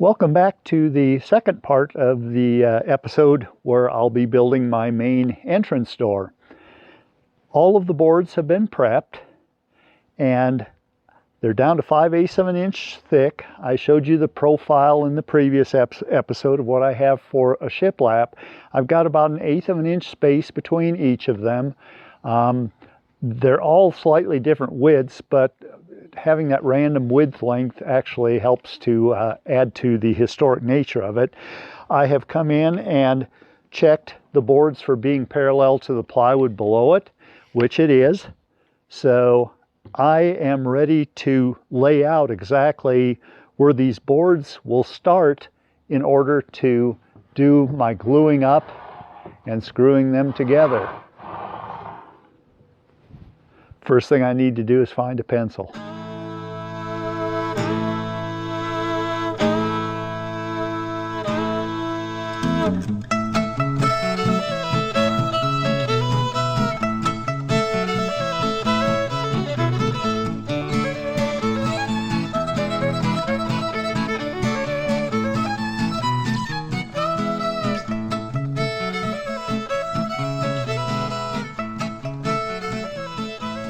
Welcome back to the second part of the episode where I'll be building my main entrance door. All of the boards have been prepped and they're down to 5/8 of an inch thick. I showed you the profile in the previous episode of what I have for a shiplap. I've got about 1/8 of an inch space between each of them. They're all slightly different widths, but having that random width length actually helps to add to the historic nature of it. I have come in and checked the boards for being parallel to the plywood below it, which it is. So I am ready to lay out exactly where these boards will start in order to do my gluing up and screwing them together. First thing I need to do is find a pencil.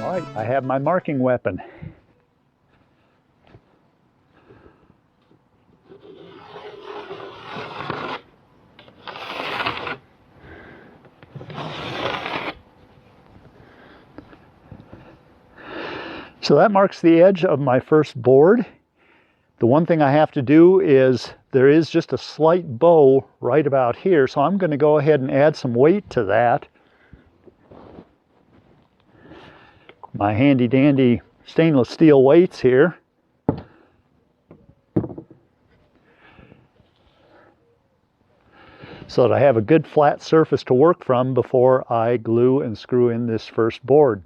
All right, I have my marking weapon. So that marks the edge of my first board. The one thing I have to do is there is just a slight bow right about here, so I'm going to go ahead and add some weight to that. My handy dandy stainless steel weights here. So that I have a good flat surface to work from before I glue and screw in this first board.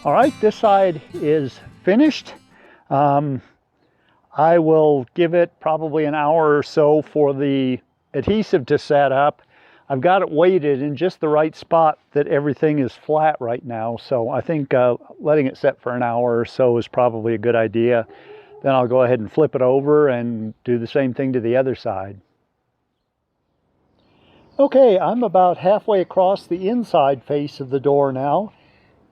All right, this side is finished. I will give it probably an hour or so for the adhesive to set up. I've got it weighted in just the right spot that everything is flat right now. So I think letting it set for an hour or so is probably a good idea. Then I'll go ahead and flip it over and do the same thing to the other side. Okay, I'm about halfway across the inside face of the door now.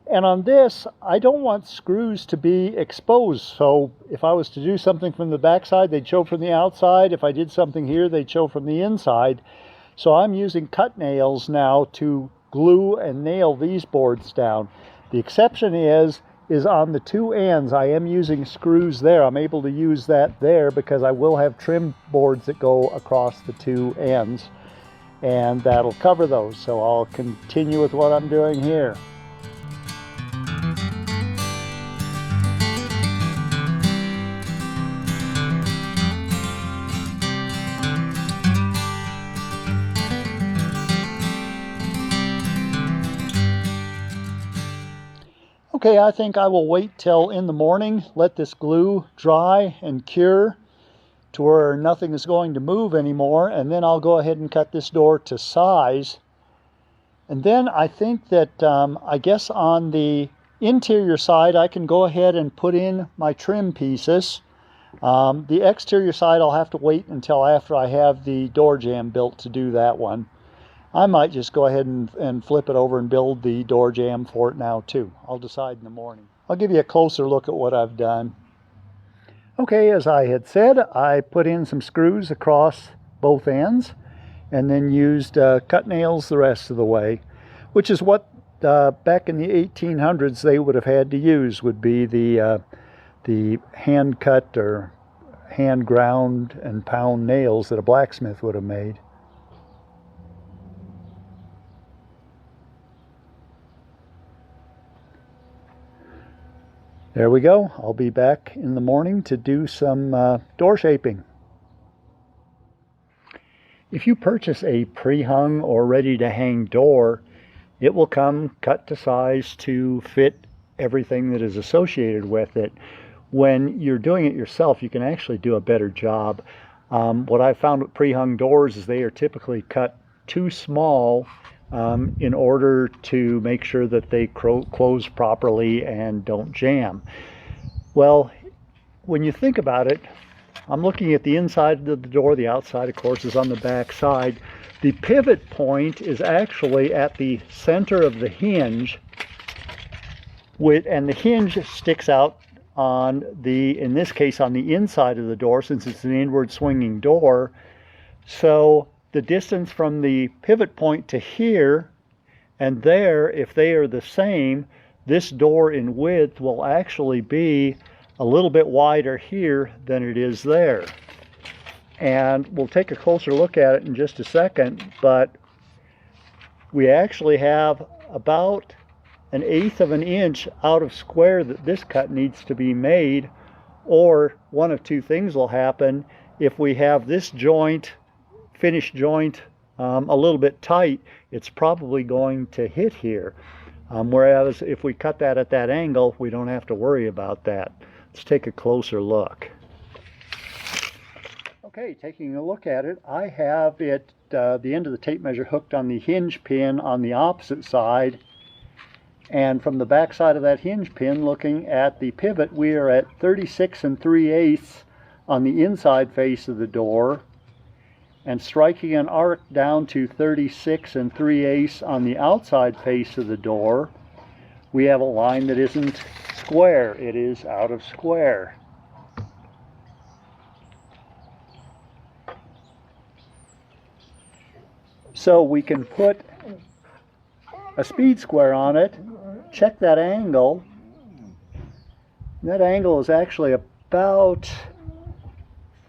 And on this, I don't want screws to be exposed. So if I was to do something from the back side, they'd show from the outside. If I did something here, they'd show from the inside. So I'm using cut nails now to glue and nail these boards down. The exception is on the two ends. I am using screws there. I'm able to use that there because I will have trim boards that go across the two ends. And that'll cover those. So I'll continue with what I'm doing here. Okay, I think I will wait till in the morning, let this glue dry and cure to where nothing is going to move anymore, and then I'll go ahead and cut this door to size. And then I think that I guess on the interior side I can go ahead and put in my trim pieces. The exterior side I'll have to wait until after I have the door jamb built to do that one. I might just go ahead and flip it over and build the door jamb for it now too. I'll decide in the morning. I'll give you a closer look at what I've done. Okay, as I had said, I put in some screws across both ends and then used cut nails the rest of the way, which is what back in the 1800s they would have had to use, would be the hand cut or hand ground and pound nails that a blacksmith would have made. There we go. I'll be back in the morning to do some door shaping. If you purchase a pre-hung or ready-to-hang door, it will come cut to size to fit everything that is associated with it. When you're doing it yourself, you can actually do a better job. What I've found with pre-hung doors is they are typically cut too small in order to make sure that they close properly and don't jam. Well, when you think about it, I'm looking at the inside of the door. The outside, of course, is on the back side. The pivot point is actually at the center of the hinge, and the hinge sticks out on the, in this case, on the inside of the door, since it's an inward swinging door. So the distance from the pivot point to here and there, if they are the same, this door in width will actually be a little bit wider here than it is there. And we'll take a closer look at it in just a second, but we actually have about 1/8 of an inch out of square that this cut needs to be made, or one of two things will happen. If we have this joint, finished joint, a little bit tight, it's probably going to hit here. Whereas if we cut that at that angle, we don't have to worry about that. Let's take a closer look. Okay, taking a look at it, I have it, the end of the tape measure hooked on the hinge pin on the opposite side. And from the back side of that hinge pin, looking at the pivot, we are at 36 3/8 on the inside face of the door. And striking an arc down to 36 3/8 on the outside face of the door, we have a line that isn't square. It is out of square. So we can put a speed square on it, check that angle. That angle is actually about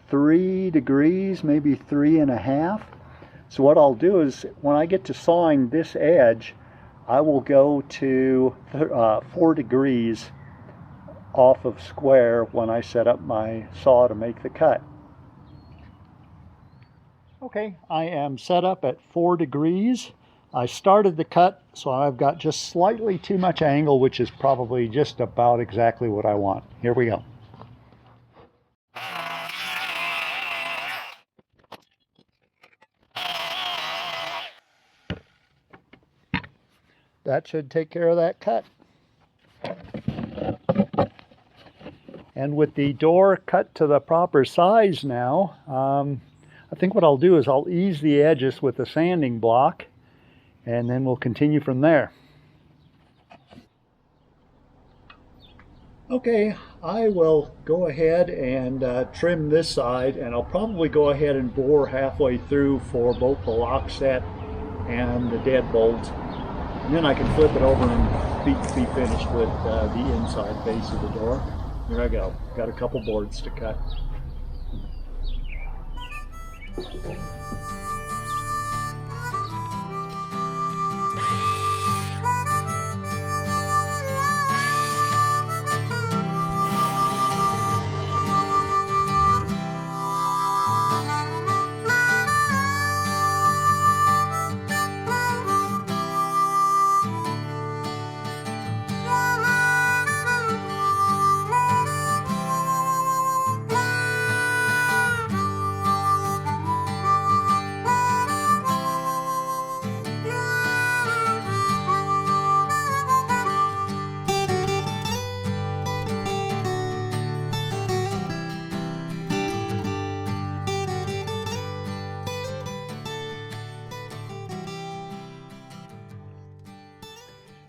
3 degrees, maybe 3.5. So what I'll do is, when I get to sawing this edge, I will go to 4 degrees off of square when I set up my saw to make the cut. Okay, I am set up at 4 degrees. I started the cut, so I've got just slightly too much angle, which is probably just about exactly what I want. Here we go. That should take care of that cut. And with the door cut to the proper size now, I think what I'll do is I'll ease the edges with a sanding block, and then we'll continue from there. Okay, I will go ahead and trim this side, and I'll probably go ahead and bore halfway through for both the lock set and the deadbolt. And then I can flip it over and be finished with the inside face of the door. Here I go. Got a couple boards to cut.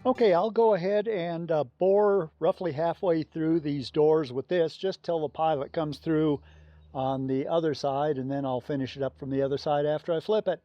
Okay, I'll go ahead and bore roughly halfway through these doors with this, just till the pilot comes through on the other side, and then I'll finish it up from the other side after I flip it.